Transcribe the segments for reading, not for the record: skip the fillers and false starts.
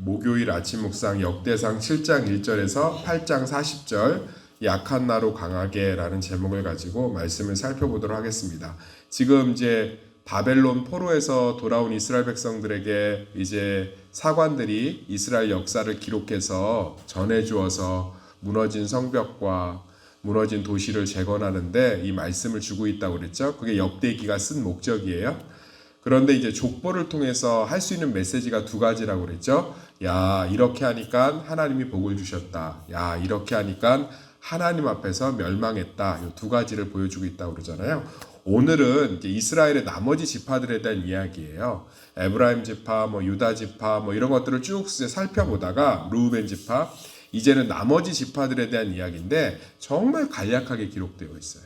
목요일 아침 묵상 역대상 7장 1절에서 8장 40절 약한 나로 강하게라는 제목을 가지고 말씀을 살펴보도록 하겠습니다. 지금 이제 바벨론 포로에서 돌아온 이스라엘 백성들에게 이제 사관들이 이스라엘 역사를 기록해서 전해주어서 무너진 성벽과 무너진 도시를 재건하는데 이 말씀을 주고 있다고 그랬죠. 그게 역대기가 쓴 목적이에요. 그런데 이제 족보를 통해서 할 수 있는 메시지가 두 가지라고 그랬죠. 야, 이렇게 하니까 하나님이 복을 주셨다. 야, 이렇게 하니까 하나님 앞에서 멸망했다. 이 두 가지를 보여주고 있다고 그러잖아요. 오늘은 이제 이스라엘의 나머지 지파들에 대한 이야기예요. 에브라임 지파, 유다 지파, 이런 것들을 쭉 살펴보다가 루벤 지파, 이제는 나머지 지파들에 대한 이야기인데 정말 간략하게 기록되어 있어요.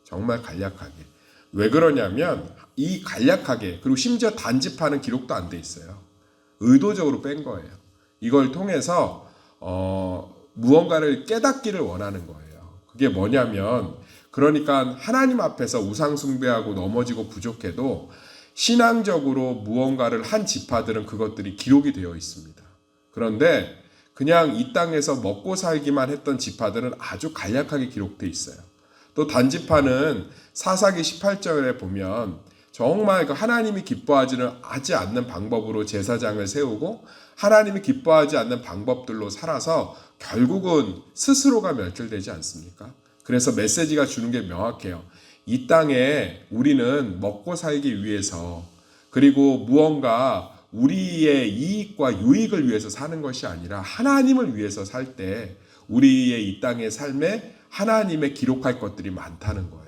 정말 간략하게. 왜 그러냐면 이 간략하게 그리고 심지어 단집하는 기록도 안 돼 있어요. 의도적으로 뺀 거예요. 이걸 통해서 무언가를 깨닫기를 원하는 거예요. 그게 뭐냐면 그러니까 하나님 앞에서 우상 숭배하고 넘어지고 부족해도 신앙적으로 무언가를 한 지파들은 그것들이 기록이 되어 있습니다. 그런데 그냥 이 땅에서 먹고 살기만 했던 지파들은 아주 간략하게 기록되어 있어요. 또 단지파는 사사기 18절에 보면 정말 하나님이 기뻐하지 않는 방법으로 제사장을 세우고 하나님이 기뻐하지 않는 방법들로 살아서 결국은 스스로가 멸절되지 않습니까? 그래서 메시지가 주는 게 명확해요. 이 땅에 우리는 먹고 살기 위해서 그리고 무언가 우리의 이익과 유익을 위해서 사는 것이 아니라 하나님을 위해서 살 때 우리의 이 땅의 삶에 하나님의 기록할 것들이 많다는 거예요.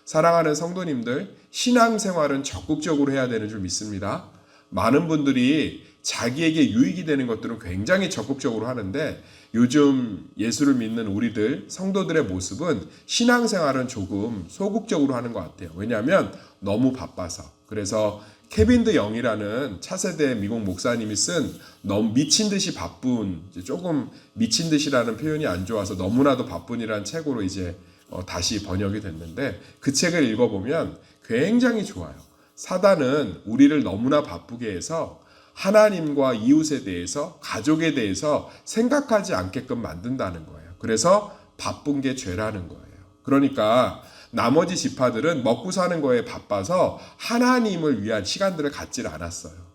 사랑하는 성도님들, 신앙생활은 적극적으로 해야 되는 줄 믿습니다. 많은 분들이 자기에게 유익이 되는 것들은 굉장히 적극적으로 하는데 요즘 예수를 믿는 우리들, 성도들의 모습은 신앙생활은 조금 소극적으로 하는 것 같아요. 왜냐하면 너무 바빠서. 그래서 케빈 드 영이라는 차세대 미국 목사님이 쓴 너무 미친 듯이 바쁜, 조금 미친 듯이라는 표현이 안 좋아서 너무나도 바쁜이라는 책으로 이제 다시 번역이 됐는데 그 책을 읽어보면 굉장히 좋아요. 사단은 우리를 너무나 바쁘게 해서 하나님과 이웃에 대해서 가족에 대해서 생각하지 않게끔 만든다는 거예요. 그래서 바쁜 게 죄라는 거예요. 그러니까 나머지 지파들은 먹고 사는 거에 바빠서 하나님을 위한 시간들을 갖지를 않았어요.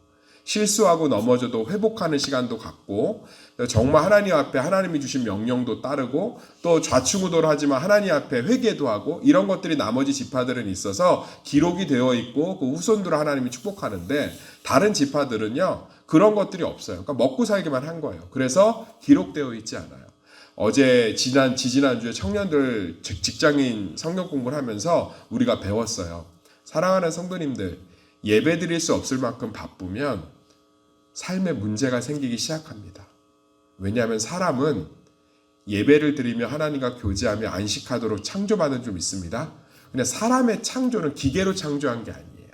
실수하고 넘어져도 회복하는 시간도 갖고 정말 하나님 앞에 하나님이 주신 명령도 따르고 또 좌충우돌 하지만 하나님 앞에 회개도 하고 이런 것들이 나머지 지파들은 있어서 기록이 되어 있고 그 후손들을 하나님이 축복하는데 다른 지파들은요 그런 것들이 없어요. 그러니까 먹고 살기만 한 거예요. 그래서 기록되어 있지 않아요. 어제 지지난주에 청년들 직장인 성경 공부를 하면서 우리가 배웠어요. 사랑하는 성도님들, 예배 드릴 수 없을 만큼 바쁘면 삶에 문제가 생기기 시작합니다. 왜냐하면 사람은 예배를 드리며 하나님과 교제하며 안식하도록 창조받은 줄 믿습니다. 근데 사람의 창조는 기계로 창조한 게 아니에요.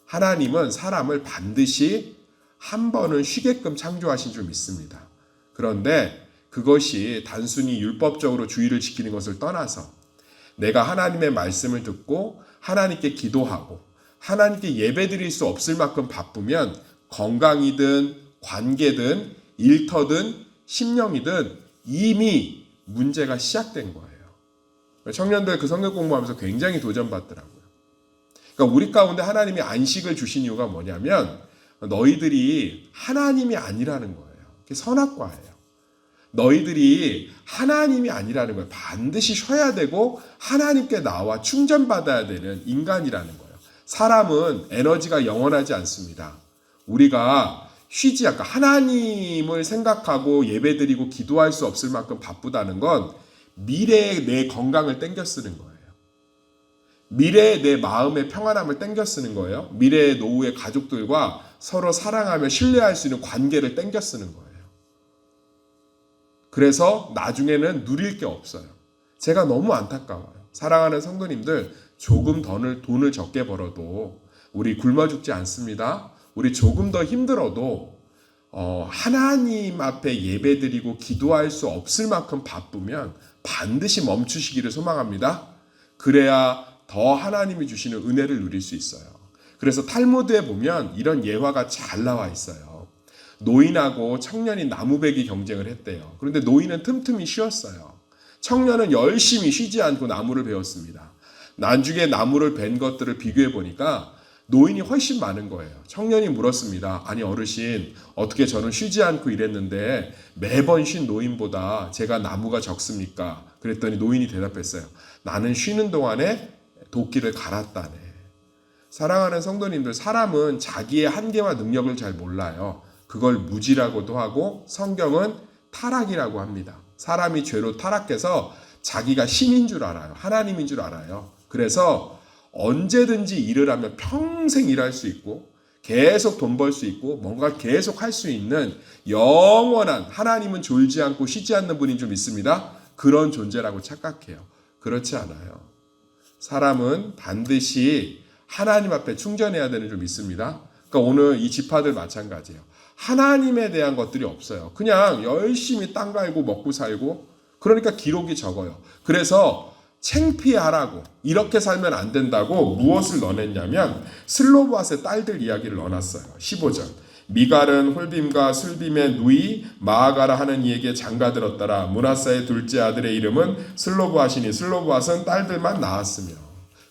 하나님은 사람을 반드시 한 번은 쉬게끔 창조하신 줄 믿습니다. 그런데 그것이 단순히 율법적으로 주의를 지키는 것을 떠나서 내가 하나님의 말씀을 듣고 하나님께 기도하고 하나님께 예배드릴 수 없을 만큼 바쁘면 건강이든 관계든 일터든 심령이든 이미 문제가 시작된 거예요. 청년들 그 성경 공부하면서 굉장히 도전받더라고요. 그러니까 우리 가운데 하나님이 안식을 주신 이유가 뭐냐면 너희들이 하나님이 아니라는 거예요. 그게 선악과예요. 너희들이 하나님이 아니라는 거예요. 반드시 쉬어야 되고 하나님께 나와 충전받아야 되는 인간이라는 거예요. 사람은 에너지가 영원하지 않습니다. 우리가 쉬지 않고 하나님을 생각하고 예배드리고 기도할 수 없을 만큼 바쁘다는 건 미래의 내 건강을 땡겨 쓰는 거예요. 미래의 내 마음의 평안함을 땡겨 쓰는 거예요. 미래의 노후의 가족들과 서로 사랑하며 신뢰할 수 있는 관계를 땡겨 쓰는 거예요. 그래서 나중에는 누릴 게 없어요. 제가 너무 안타까워요. 사랑하는 성도님들, 조금 돈을 적게 벌어도 우리 굶어 죽지 않습니다. 우리 조금 더 힘들어도 하나님 앞에 예배드리고 기도할 수 없을 만큼 바쁘면 반드시 멈추시기를 소망합니다. 그래야 더 하나님이 주시는 은혜를 누릴 수 있어요. 그래서 탈무드에 보면 이런 예화가 잘 나와 있어요. 노인하고 청년이 나무베기 경쟁을 했대요. 그런데 노인은 틈틈이 쉬었어요. 청년은 열심히 쉬지 않고 나무를 베었습니다. 나중에 나무를 벤 것들을 비교해 보니까 노인이 훨씬 많은 거예요. 청년이 물었습니다. 아니 어르신, 어떻게 저는 쉬지 않고 일했는데 매번 쉰 노인보다 제가 나무가 적습니까? 그랬더니 노인이 대답했어요. 나는 쉬는 동안에 도끼를 갈았다네. 사랑하는 성도님들, 사람은 자기의 한계와 능력을 잘 몰라요. 그걸 무지라고도 하고 성경은 타락이라고 합니다. 사람이 죄로 타락해서 자기가 신인 줄 알아요. 하나님인 줄 알아요. 그래서 언제든지 일을 하면 평생 일할 수 있고 계속 돈 벌 수 있고 뭔가 계속 할 수 있는 영원한, 하나님은 졸지 않고 쉬지 않는 분인 줄 믿습니다. 그런 존재라고 착각해요. 그렇지 않아요. 사람은 반드시 하나님 앞에 충전해야 되는 줄 믿습니다. 그러니까 오늘 이 지파들 마찬가지예요. 하나님에 대한 것들이 없어요. 그냥 열심히 땅 갈고 먹고 살고, 그러니까 기록이 적어요. 그래서 창피하라고, 이렇게 살면 안 된다고 무엇을 넣어냈냐면 슬로브앗의 딸들 이야기를 넣어놨어요. 15절. 미갈은 홀빔과 술빔의 누이 마아가라 하는 이에게 장가들었더라. 므낫사의 둘째 아들의 이름은 슬로브앗이니 슬로브앗은 딸들만 낳았으며.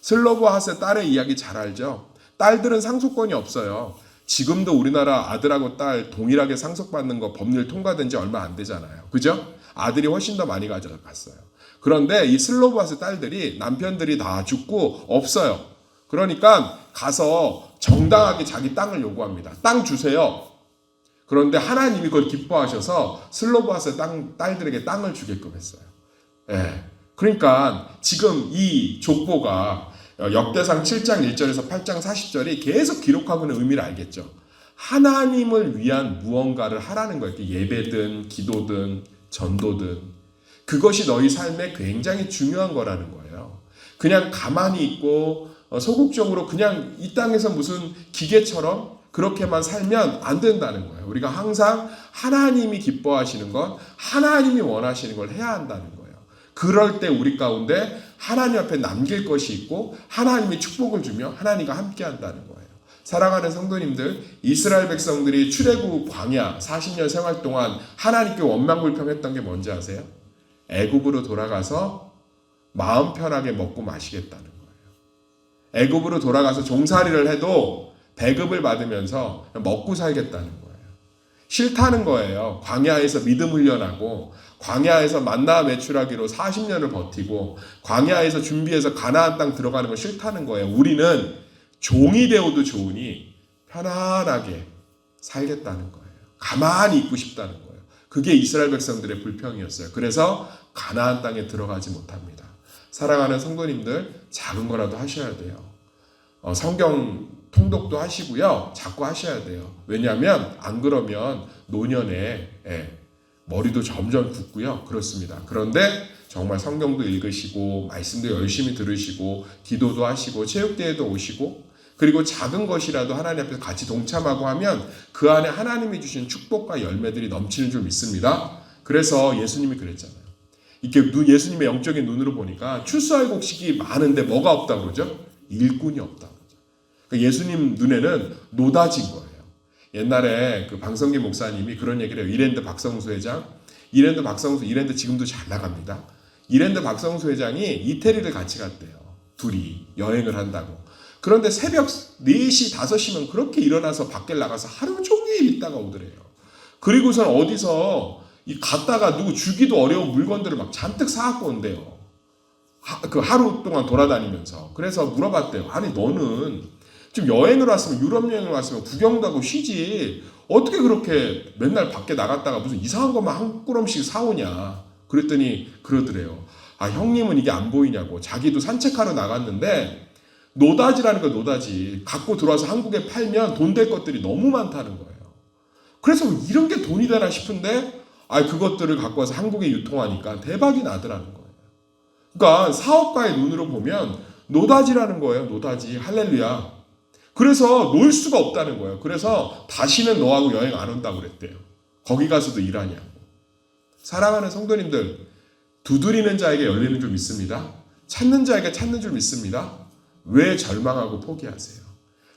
슬로브앗의 딸의 이야기 잘 알죠? 딸들은 상속권이 없어요. 지금도 우리나라 아들하고 딸 동일하게 상속받는 거 법률 통과된 지 얼마 안 되잖아요. 그죠? 아들이 훨씬 더 많이 가져갔어요. 그런데 이 슬로브앗의 딸들이 남편들이 다 죽고 없어요. 그러니까 가서 정당하게 자기 땅을 요구합니다. 땅 주세요. 그런데 하나님이 그걸 기뻐하셔서 슬로브앗의 딸들에게 땅을 주게끔 했어요. 예. 그러니까 지금 이 족보가 역대상 7장 1절에서 8장 40절이 계속 기록하고 있는 의미를 알겠죠. 하나님을 위한 무언가를 하라는 거예요. 예배든 기도든 전도든. 그것이 너희 삶에 굉장히 중요한 거라는 거예요. 그냥 가만히 있고 소극적으로 그냥 이 땅에서 무슨 기계처럼 그렇게만 살면 안 된다는 거예요. 우리가 항상 하나님이 기뻐하시는 것, 하나님이 원하시는 걸 해야 한다는 거예요. 그럴 때 우리 가운데 하나님 앞에 남길 것이 있고 하나님이 축복을 주며 하나님과 함께 한다는 거예요. 사랑하는 성도님들, 이스라엘 백성들이 출애굽 광야 40년 생활 동안 하나님께 원망불평했던 게 뭔지 아세요? 애굽으로 돌아가서 마음 편하게 먹고 마시겠다는 거예요. 애굽으로 돌아가서 종살이를 해도 배급을 받으면서 먹고 살겠다는 거예요. 싫다는 거예요. 광야에서 믿음 훈련하고 광야에서 만나 매출하기로 40년을 버티고 광야에서 준비해서 가나안 땅 들어가는 거 싫다는 거예요. 우리는 종이 되어도 좋으니 편안하게 살겠다는 거예요. 가만히 있고 싶다는 거예요. 그게 이스라엘 백성들의 불평이었어요. 그래서 가나안 땅에 들어가지 못합니다. 사랑하는 성도님들, 작은 거라도 하셔야 돼요. 성경 통독도 하시고요. 자꾸 하셔야 돼요. 왜냐하면 안 그러면 노년에 머리도 점점 굳고요. 그렇습니다. 그런데 정말 성경도 읽으시고 말씀도 열심히 들으시고 기도도 하시고 체육대회도 오시고, 그리고 작은 것이라도 하나님 앞에서 같이 동참하고 하면 그 안에 하나님이 주신 축복과 열매들이 넘치는 줄 믿습니다. 그래서 예수님이 그랬잖아요. 이렇게 예수님의 영적인 눈으로 보니까 출소할 곡식이 많은데 뭐가 없다고 그러죠? 일꾼이 없다고 그러죠. 그러니까 예수님 눈에는 노다진 거예요. 옛날에 그 방성기 목사님이 그런 얘기를 해요. 이랜드 박성수 회장. 이랜드 지금도 잘 나갑니다. 이랜드 박성수 회장이 이태리를 같이 갔대요. 둘이 여행을 한다고. 그런데 새벽 4시, 5시면 그렇게 일어나서 밖에 나가서 하루 종일 있다가 오더래요. 그리고선 어디서 갔다가 누구 주기도 어려운 물건들을 막 잔뜩 사갖고 온대요. 그 하루 동안 돌아다니면서. 그래서 물어봤대요. 아니 너는 좀 여행을 왔으면, 유럽 여행을 왔으면 구경도 하고 쉬지, 어떻게 그렇게 맨날 밖에 나갔다가 무슨 이상한 것만 한 꾸럼씩 사오냐. 그랬더니 그러더래요. 아, 형님은 이게 안 보이냐고. 자기도 산책하러 나갔는데 노다지라는 거, 노다지 갖고 들어와서 한국에 팔면 돈 될 것들이 너무 많다는 거예요. 그래서 이런 게 돈이 되나 싶은데 그것들을 갖고 와서 한국에 유통하니까 대박이 나더라는 거예요. 그러니까 사업가의 눈으로 보면 노다지라는 거예요. 노다지. 할렐루야. 그래서 놀 수가 없다는 거예요. 그래서 다시는 너하고 여행 안 온다고 그랬대요. 거기 가서도 일하냐고. 사랑하는 성도님들, 두드리는 자에게 열리는 줄 믿습니다. 찾는 자에게 찾는 줄 믿습니다. 왜 절망하고 포기하세요?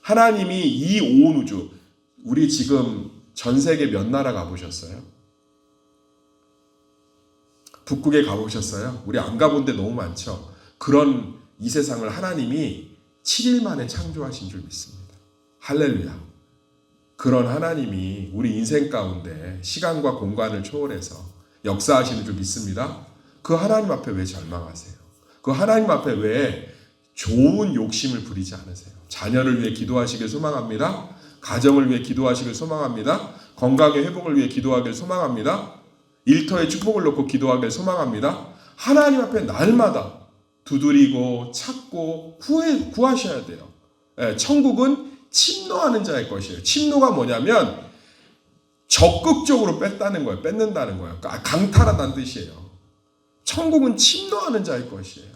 하나님이 이 온 우주, 우리 지금 전 세계 몇 나라 가보셨어요? 북극에 가보셨어요? 우리 안 가본 데 너무 많죠. 그런 이 세상을 하나님이 7일 만에 창조하신 줄 믿습니다. 할렐루야. 그런 하나님이 우리 인생 가운데 시간과 공간을 초월해서 역사하시는 줄 믿습니다. 그 하나님 앞에 왜 절망하세요? 그 하나님 앞에 왜 좋은 욕심을 부리지 않으세요? 자녀를 위해 기도하시길 소망합니다. 가정을 위해 기도하시길 소망합니다. 건강의 회복을 위해 기도하길 소망합니다. 일터의 축복을 놓고 기도하길 소망합니다. 하나님 앞에 날마다 두드리고 찾고 구하셔야 돼요. 천국은 침노하는 자의 것이에요. 침노가 뭐냐면 적극적으로 뺏는다는 거예요. 강탈하다는 뜻이에요. 천국은 침노하는 자의 것이에요.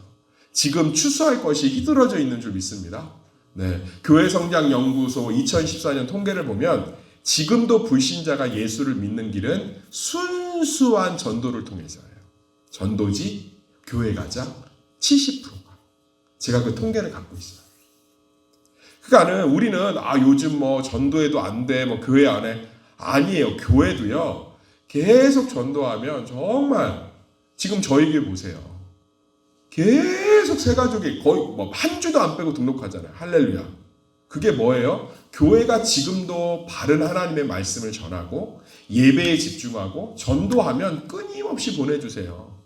지금 추수할 것이 휘둘러져 있는 줄 믿습니다. 네, 교회 성장 연구소 2014년 통계를 보면 지금도 불신자가 예수를 믿는 길은 순수한 전도를 통해서예요. 전도지 교회 가자 70%가. 제가 그 통계를 갖고 있어요. 그러니까는 우리는 요즘 전도해도 안 돼, 교회 안 해. 아니에요. 교회도요. 계속 전도하면 정말 지금 저희 교회 보세요. 계속 새 가족이 거의 한 주도 안 빼고 등록하잖아요. 할렐루야. 그게 뭐예요? 교회가 지금도 바른 하나님의 말씀을 전하고 예배에 집중하고 전도하면 끊임없이 보내주세요.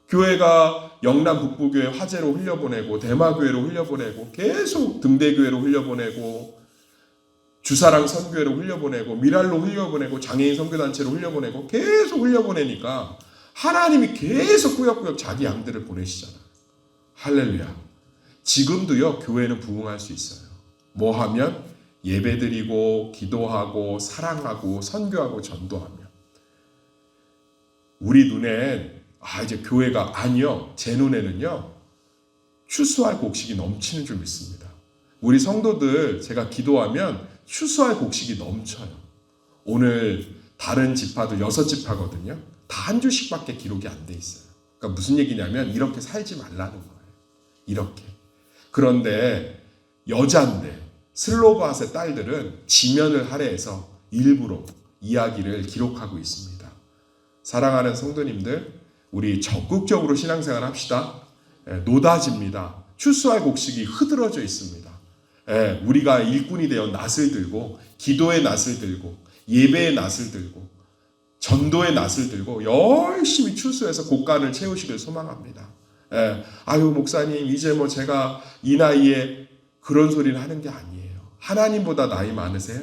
교회가 영남 북부교회 화재로 흘려보내고 대마교회로 흘려보내고 계속 등대교회로 흘려보내고 주사랑 선교회로 흘려보내고 미랄로 흘려보내고 장애인 선교단체로 흘려보내고 계속 흘려보내니까 하나님이 계속 꾸역꾸역 자기 양들을 보내시잖아요. 할렐루야. 지금도요 교회는 부흥할 수 있어요. 뭐 하면? 예배드리고 기도하고 사랑하고 선교하고 전도하면. 우리 눈엔 이제 교회가 아니요. 제 눈에는요. 추수할 곡식이 넘치는 줄 믿습니다. 우리 성도들 제가 기도하면 추수할 곡식이 넘쳐요. 오늘 다른 지파도 6지파거든요. 다 한 주씩밖에 기록이 안 돼 있어요. 그러니까 무슨 얘기냐면 이렇게 살지 말라는 거예요. 이렇게. 그런데 여자인데 슬로바스의 딸들은 지면을 할애해서 일부러 이야기를 기록하고 있습니다. 사랑하는 성도님들, 우리 적극적으로 신앙생활 합시다. 노다집니다. 추수할 곡식이 흐드러져 있습니다. 우리가 일꾼이 되어 낫을 들고 기도의 낫을 들고 예배의 낫을 들고 전도의 낫을 들고 열심히 추수해서 곡간을 채우시길 소망합니다. 목사님 이제 제가 이 나이에 그런 소리를 하는 게 아니에요. 하나님보다 나이 많으세요?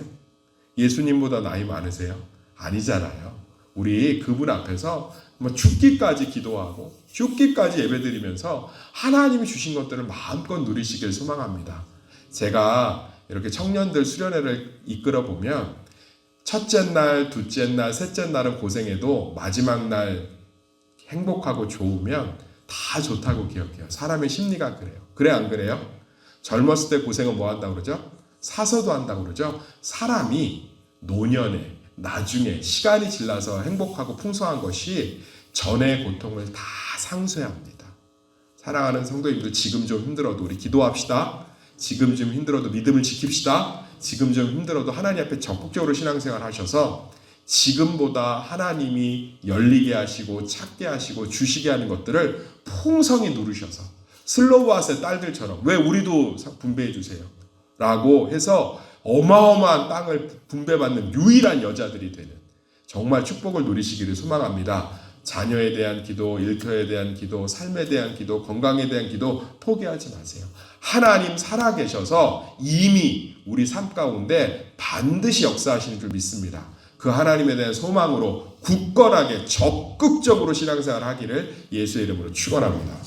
예수님보다 나이 많으세요? 아니잖아요. 우리 그분 앞에서 죽기까지 기도하고 죽기까지 예배드리면서 하나님이 주신 것들을 마음껏 누리시길 소망합니다. 제가 이렇게 청년들 수련회를 이끌어 보면 첫째 날, 둘째 날, 셋째 날은 고생해도 마지막 날 행복하고 좋으면 다 좋다고 기억해요. 사람의 심리가 그래요. 그래 안 그래요? 젊었을 때 고생은 뭐 한다고 그러죠? 사서도 한다고 그러죠? 사람이 노년에 나중에 시간이 지나서 행복하고 풍성한 것이 전의 고통을 다 상쇄합니다. 사랑하는 성도님들 지금 좀 힘들어도 우리 기도합시다. 지금 좀 힘들어도 믿음을 지킵시다. 지금 좀 힘들어도 하나님 앞에 적극적으로 신앙생활 하셔서 지금보다 하나님이 열리게 하시고 찾게 하시고 주시게 하는 것들을 풍성히 누르셔서 슬로바스의 딸들처럼 왜 우리도 분배해 주세요 라고 해서 어마어마한 땅을 분배받는 유일한 여자들이 되는 정말 축복을 누리시기를 소망합니다. 자녀에 대한 기도, 일터에 대한 기도, 삶에 대한 기도, 건강에 대한 기도 포기하지 마세요. 하나님 살아계셔서 이미 우리 삶 가운데 반드시 역사하시는 줄 믿습니다. 그 하나님에 대한 소망으로 굳건하게 적극적으로 신앙생활 하기를 예수의 이름으로 축원합니다.